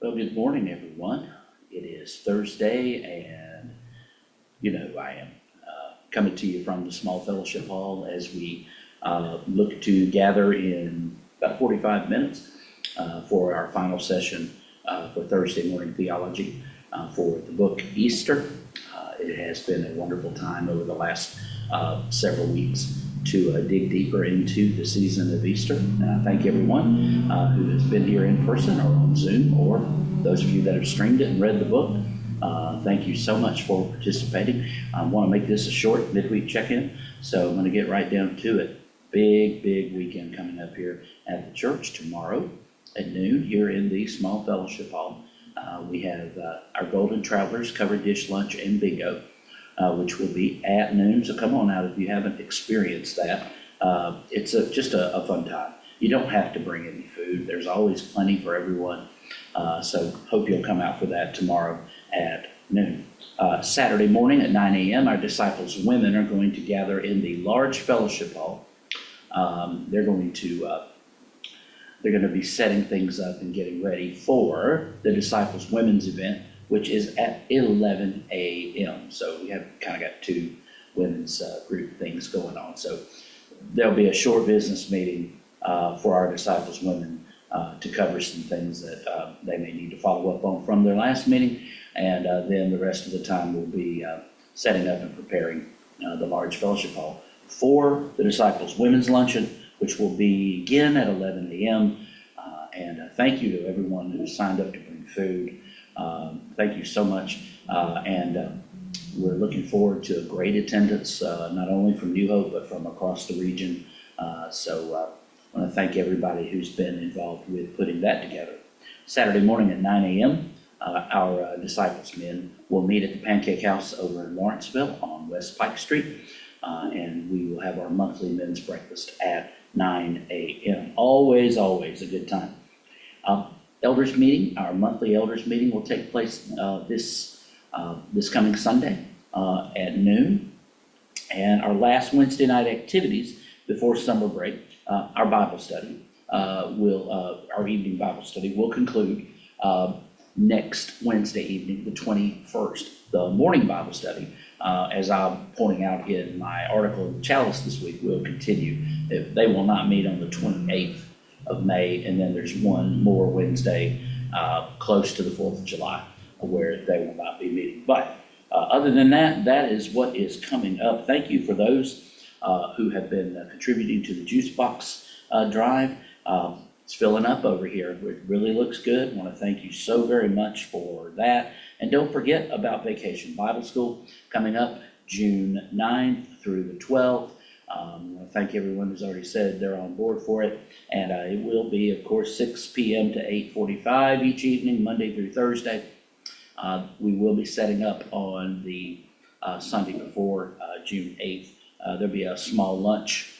Well, good morning, everyone. It is Thursday, and I am coming to you from the small fellowship hall as we look to gather in about 45 minutes for our final session for Thursday morning theology for the book Easter. It has been a wonderful time over the last several weeks to dig deeper into the season of Easter. And I thank everyone who has been here in person or on Zoom, or those of you that have streamed it and read the book. Thank you so much for participating. I want to make this a short midweek check-in, so I'm going to get right down to it. Big weekend coming up here at the church tomorrow at noon here in the small fellowship hall. We have our Golden Travelers covered dish lunch and bingo, which will be at noon. So come on out if you haven't experienced that. It's just a fun time. You don't have to bring any food. There's always plenty for everyone. So hope you'll come out for that tomorrow at noon. Saturday morning at 9 a.m., our disciples women are going to gather in the large fellowship hall. They're going to be setting things up and getting ready for the disciples women's event, which is at 11 a.m. So we have kind of got two women's group things going on. So there'll be a short business meeting for our disciples women to cover some things that they may need to follow up on from their last meeting. And then the rest of the time we'll be setting up and preparing the large fellowship hall for the disciples women's luncheon, which will begin at 11 a.m. And thank you to everyone who signed up to bring food. Thank you so much. And we're looking forward to a great attendance, not only from New Hope, but from across the region. So I want to thank everybody who's been involved with putting that together. Saturday morning at 9 a.m., our disciples men will meet at the Pancake House over in Lawrenceville on West Pike Street. And we will have our monthly men's breakfast at 9 a.m. Always a good time. Elders meeting, our monthly elders meeting will take place this coming Sunday at noon. And our last Wednesday night activities before summer break, our Bible study our evening Bible study will conclude next Wednesday evening, the 21st. The morning Bible study, as I'm pointing out in my article in the Chalice this week, will continue. They will not meet on the 28th of May, and then there's one more Wednesday close to the 4th of July where they will not be meeting. But other than that, that is what is coming up. Thank you for those who have been contributing to the Juice Box drive. It's filling up over here. It really looks good. I want to thank you so very much for that. And don't forget about Vacation Bible School coming up June 9th through the 12th. I want to thank everyone who's already said they're on board for it. And it will be, of course, 6 p.m. to 8:45 each evening, Monday through Thursday. We will be setting up on the Sunday before June 8th. There'll be a small lunch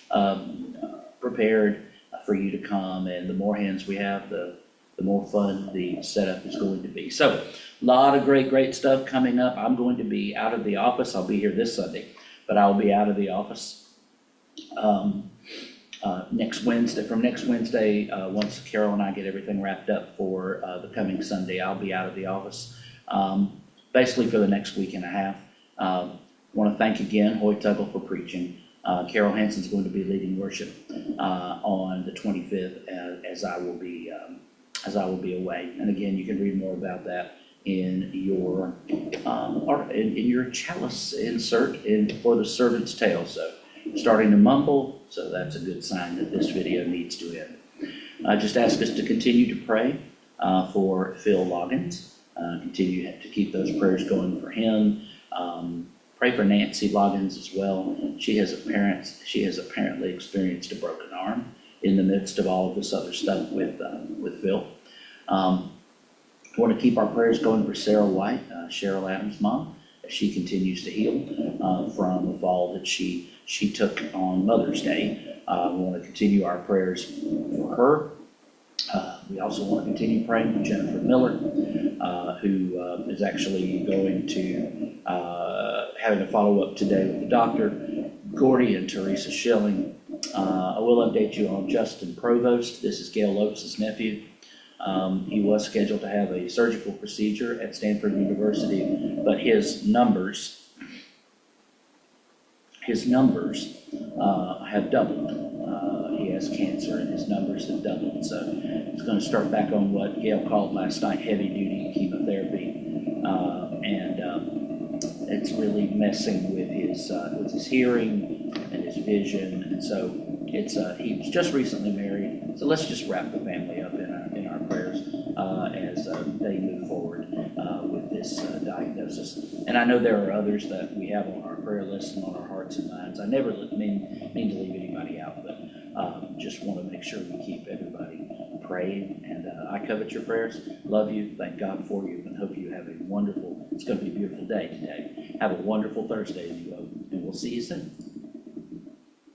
prepared for you to come, and the more hands we have, the more fun the setup is going to be. So a lot of great stuff coming up. I'm going to be out of the office. I'll be here this Sunday, but I'll be out of the office next Wednesday. From next Wednesday, once Carol and I get everything wrapped up for the coming Sunday, I'll be out of the office basically for the next week and a half. I want to thank again Hoy Tuggle for preaching. Carol Hansen's going to be leading worship on the 25th, as I will be away. And again, you can read more about that in your in your Chalice insert for the Servant's Tale. So starting to mumble, so that's a good sign that this video needs to end. I just ask us to continue to pray for Phil Loggins. Continue to keep those prayers going for him. Pray for Nancy Loggins as well. She has apparently experienced a broken arm in the midst of all of this other stuff with Phil. We want to keep our prayers going for Sarah White, Cheryl Adams' mom, as she continues to heal from the fall that she took on Mother's Day. We want to continue our prayers for her. We also want to continue praying for Jennifer Miller, who is actually going to having a follow-up today with the doctor. Gordy and Teresa Schilling. I will update you on Justin Provost. This is Gail Lopes' nephew. He was scheduled to have a surgical procedure at Stanford University, but his numbers have doubled. He has cancer and his numbers have doubled. So he's going to start back on what Gail called last night heavy duty chemotherapy. It's really messing with his hearing and his vision. And so he was just recently married. So let's just wrap the family up in our prayers as they move forward with this diagnosis. And I know there are others that we have on our prayer list and on our hearts and minds. I never mean to leave anybody out, but just want to make sure we keep everybody praying. And I covet your prayers. Love you. Thank God for you. And hope you have a wonderful, it's going to be a beautiful day today. Have a wonderful Thursday, and we'll see you soon.